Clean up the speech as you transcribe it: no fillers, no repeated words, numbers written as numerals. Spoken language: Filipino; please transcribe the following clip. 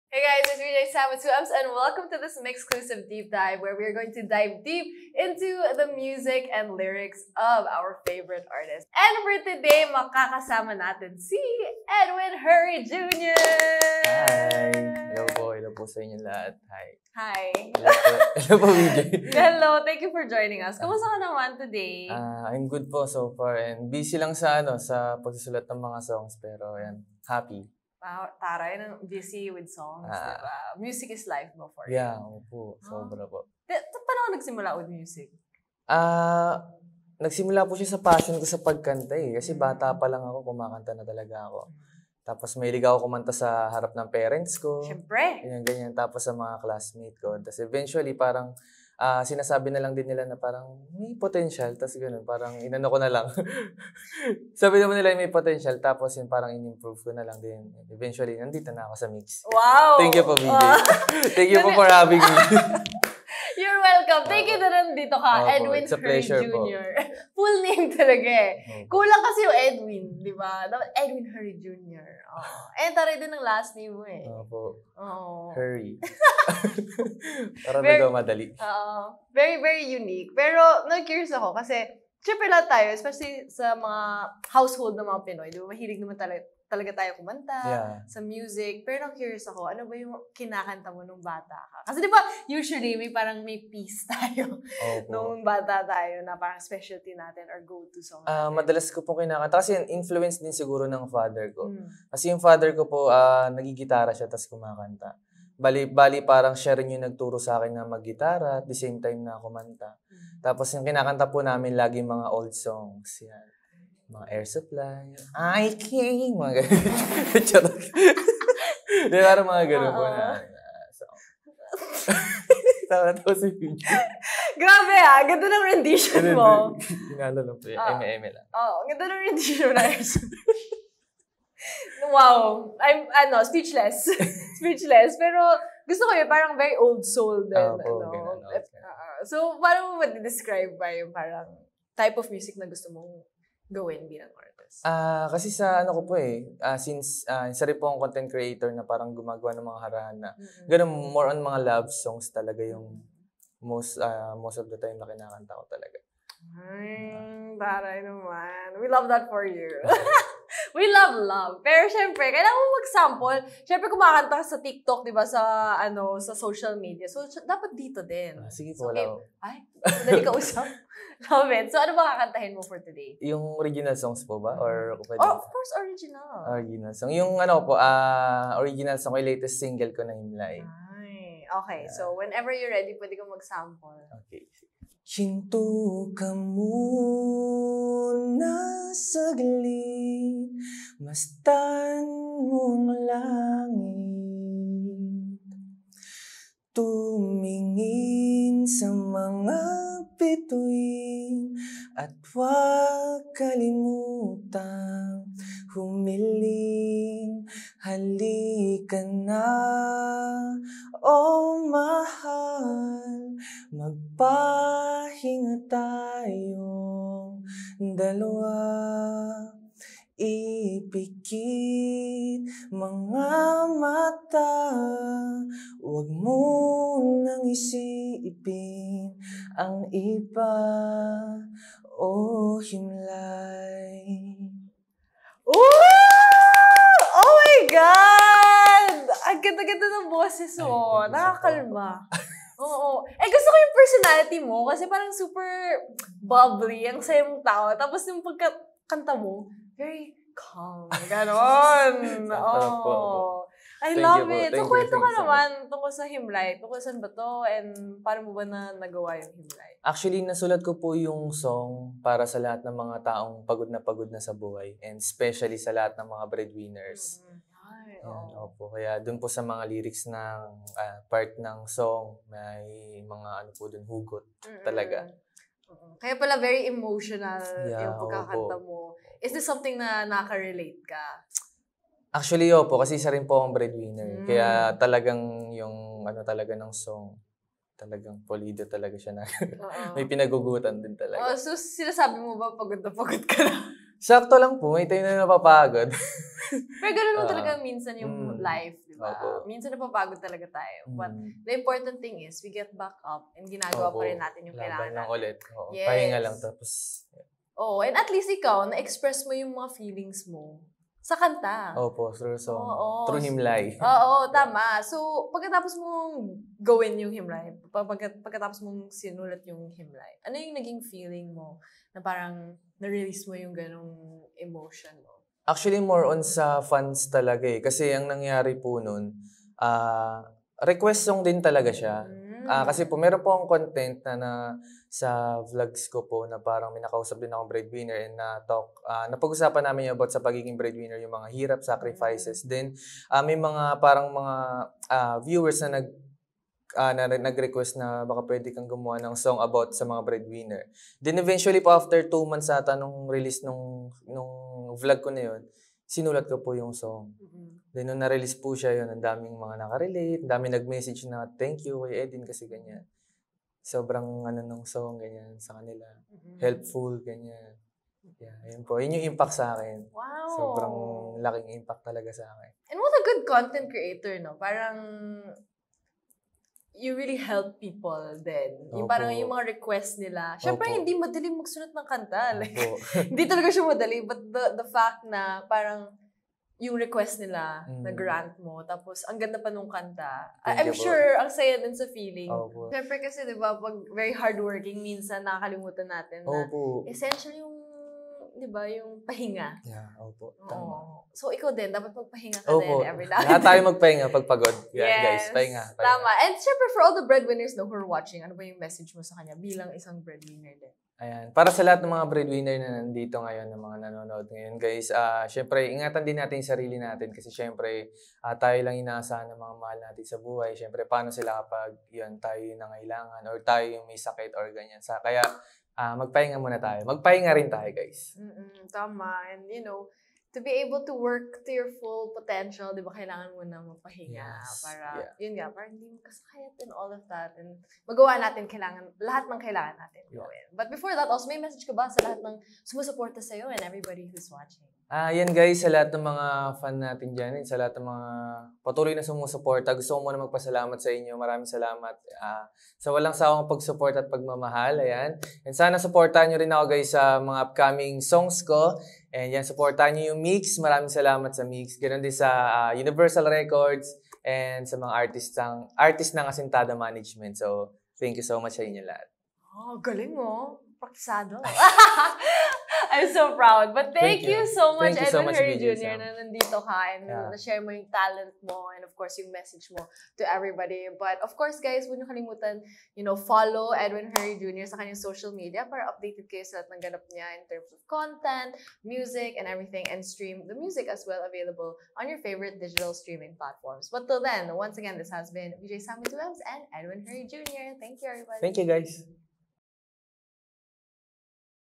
Hey guys, it's Vijay Samatsuams and welcome to this exclusive deep dive where we're going to dive deep into the music and lyrics of our favorite artists. And for today, makakasama natin si Edwin Hurry Jr. Hi! Hello po sa inyo lahat. Hi. Hi. Hello po, Vijay. Hello, thank you for joining us. Kamusta ka naman today? I'm good po so far and busy lang sa pagsusulat ng mga songs pero yan, happy. Wow, taray, busy with songs, diba? Music is life mo for you. Yeah, po. Sobra po. Paano ka nagsimula with music? Nagsimula po siya sa passion ko sa pagkanta eh. Kasi bata pa lang ako, kumakanta na talaga ako. Tapos mahilig ako kumanta sa harap ng parents ko. Siyempre. Ganyan. Tapos sa mga classmate ko. Tapos eventually parang sinasabi na lang din nila na parang may potential. Tapos gano'n, parang inano ko na lang. Sabi naman nila may potential. Tapos yun parang in-improve ko na lang din. Eventually, nandito na ako sa mix. Wow! Thank you po, BJ. Thank you po for having me. You're welcome. Thank you na nandito ka, Edwin it's a Hurry pleasure Jr. Full name talaga eh. Kulang kasi yung Edwin, di ba? Dapat Edwin Hurry Jr. Eh, taray din ang last name mo eh. Opo. Oh. Hurry. Para nagmamadali. Very, very unique. Pero, curious ako kasi, syempre lahat tayo, especially sa mga household ng mga Pinoy, di ba? Mahilig naman talaga tayo kumanta, sa music. Pero curious ako, ano ba yung kinakanta mo nung bata ka? Kasi di ba, usually, may piece tayo nung bata tayo na parang specialty natin or go-to song natin. Madalas ko pong kinakanta. Kasi influence din siguro ng father ko. Kasi yung father ko po, nagigitara siya tapos kumakanta. Bali parang siya rin yung nagturo sa akin na maggitara at the same time na kumanta. Tapos yung kinakanta po namin lagi mga old songs. Yan. Mga Air Supply, I King, mga gano'n. Charot. Di ba mga gano'n po na song. Tawa na si Vijay. Grabe ganda ng rendition mo. Ginalo lang po yun, eme lang. Ganda ng rendition na Air Supply. Wow, I'm speechless. Speechless. Pero gusto ko yun, parang very old soul din. So, paano mo ma-describe ba yung parang type of music na gusto mong gawin bilang artist? Kasi sa ko po since isa rin po akong content creator na parang gumagawa ng mga harana. Ganun, more on mga love songs talaga yung most of the time na kinakanta ko talaga. Taray naman. We love that for you. We love. Pero syempre, kailangan mo mag-sample. Syempre, kumakanta ka sa TikTok, di ba, sa social media. So, dapat dito din. Sige po, wala. Ay, madali ka usap. Love it. So, ano ba kakantahin mo for today? Yung original songs po ba? Or of course, original. Original song. Yung original song, yung latest single ko na Himlay. Okay. So, whenever you're ready, pwede kang mag-sample. Okay. Hinto ka muna saglit, mastan mong langit. Tumingin sa mga bituin at huwag kalimutang humiling. Halika na, oh mahal, magpahinga tayong dalawa. Ipikit mga mata, huwag mo nang isipin ang iba, oh Himlay. Oh my God! Ang ganda-ganda ng boses mo. Nakakalma. Oo. Gusto ko yung personality mo kasi parang super bubbly, ang saya mong tao. Tapos yung pagkakanta mo, very calm. Ganon. I love it. So, kwento ka naman tungkol sa Himlay. Tungkol saan ba to? And paano mo ba nagawa yung Himlay? Actually, nasulat ko po yung song para sa lahat ng mga taong pagod na sa buhay. And especially sa lahat ng mga breadwinners. Opo. Kaya dun po sa mga lyrics ng part ng song, may mga po dun, hugot talaga. Kaya pala very emotional yung pagkakanta mo. Is this something na nakaka-relate ka? Actually, opo, kasi isa rin po akong breadwinner. Kaya talagang yung talaga ng song, talagang polido talaga siya na may pinagugutan din talaga. So sinasabi mo ba pagod na pagod ka na? Sakto lang po, may time na napapagod. Pero ganun naman talaga minsan yung life, di ba? Opo. Minsan napapagod talaga tayo. But the important thing is, we get back up and ginagawa pa rin natin yung kailangan Laban lang natin. ulit. Oo, Yes. pahinga lang tapos. Oo, and at least ikaw, na-express mo yung mga feelings mo sa kanta. Opo, through song. Oo. Through himlay. Oo, tama. So, pagkatapos mong gawin yung himlay, pagkatapos mong sinulat yung himlay, ano yung naging feeling mo na parang na-release mo yung ganong emotion mo? Actually, more on sa fans talaga eh. Kasi ang nangyari po nun, request song din talaga siya. Kasi po, meron po akong content na sa vlogs ko po na parang may nakausap din akong breadwinner and napag-usapan namin yung about sa pagiging breadwinner, yung mga hirap, sacrifices. Then, may mga parang mga viewers na nag-request na baka pwede kang gumawa ng song about sa mga breadwinner. Then eventually po after 2 months ata nung release nung vlog ko na yun, sinulat ko po yung song. Then nung na-release po siya yun, ang daming mga nakarelate, ang daming nag-message na thank you kay Edin kasi ganyan. Sobrang nung song ganyan sa kanila. Helpful, ganyan. Yeah, yun po. Yun yung impact sa akin. Wow! Sobrang laking impact talaga sa akin. And what a good content creator, no? Parang you really help people then. Yung parang yung mga request nila. Siyempre, hindi madali magsulat ng kanta. Like, hindi talaga siya madali. But the fact na parang yung request nila, na-grant mo, tapos ang ganda pa nung kanta. I'm sure, ang saya din sa feeling. Siyempre kasi, di ba, pag very hardworking, minsan nakakalimutan natin na essential yung, di ba, yung pahinga. Yeah, opo. Tama. So, ikaw din, dapat magpahinga ka din every now and Lahat tayo magpahinga pag pagod. Yeah, guys, pahinga. Tama. And syempre, for all the breadwinners who are watching, ano ba yung message mo sa kanya bilang isang breadwinner din? Ayan. Para sa lahat ng mga breadwinner na nandito ngayon, ng mga nanonood ngayon, guys, syempre, ingatan din natin yung sarili natin kasi syempre, tayo lang inaasahan ng mga mahal natin sa buhay. Syempre, paano sila kapag yun, tayo yung nangailangan or tayo yung may sakit or ganyan. Kaya, magpahinga muna tayo. Magpahinga rin tayo, guys. Tama. And you know, to be able to work to your full potential, di ba, kailangan mo na magpahinga para, yun nga, para hindi mo kasakit and all of that. And magawa natin lahat ng kailangan natin gawin. But before that, also, may message ka ba sa lahat ng sumusuporta sa'yo and everybody who's watching? Yan guys, sa lahat ng mga fan natin dyan, sa lahat ng mga patuloy na sumusuporta, gusto ko muna magpasalamat sa inyo. Maraming salamat sa walang sawang pag-support at pagmamahal. Ayan. And sana supportahan nyo rin ako guys sa mga upcoming songs ko. And yan, supportahan nyo yung Mix. Maraming salamat sa Mix. Ganon din sa Universal Records and sa mga artist ng Asintada Management. So, thank you so much sa inyo lahat. Oh, galing mo. Praktisado. I'm so proud. But thank you so much, Edwin Harry Jr. na nandito ka and na-share mo yung talent mo and of course yung message mo to everybody. But of course guys, huwag niyo kalimutan, follow Edwin Harry Jr. sa kanyang social media para updated kayo sa lahat ng ganap niya in terms of content, music, and everything, and stream the music as well available on your favorite digital streaming platforms. But till then, once again, this has been VJ Sammy Dulams and Edwin Harry Jr. Thank you, everybody. Thank you, guys.